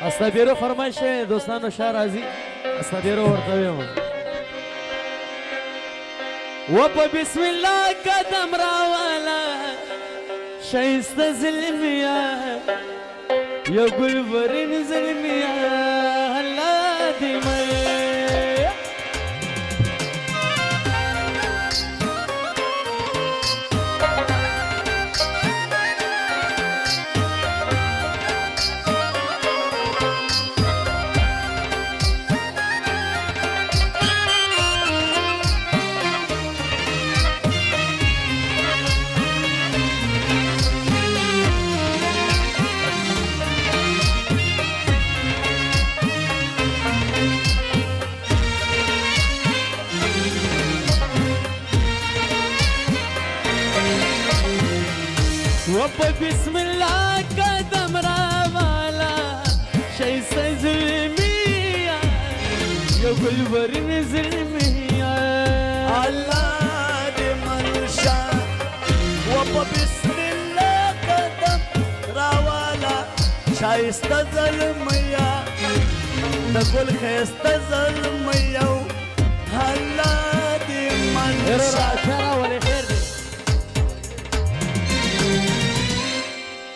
استبیرو فرمایش دوستانو شاه راځي استبیرو ورته ویم و په بسم الله قدم راواله شایسته زلمیا یو ګل ورین زلمیا الله دې مې بسم الله قدم راوالا شایسته زلمیا یو ګل ورین زلمیا الله دې منشا و بسم الله قدم راوالا شایسته زلمیا د ګل خسته زلمیا الله دې منشا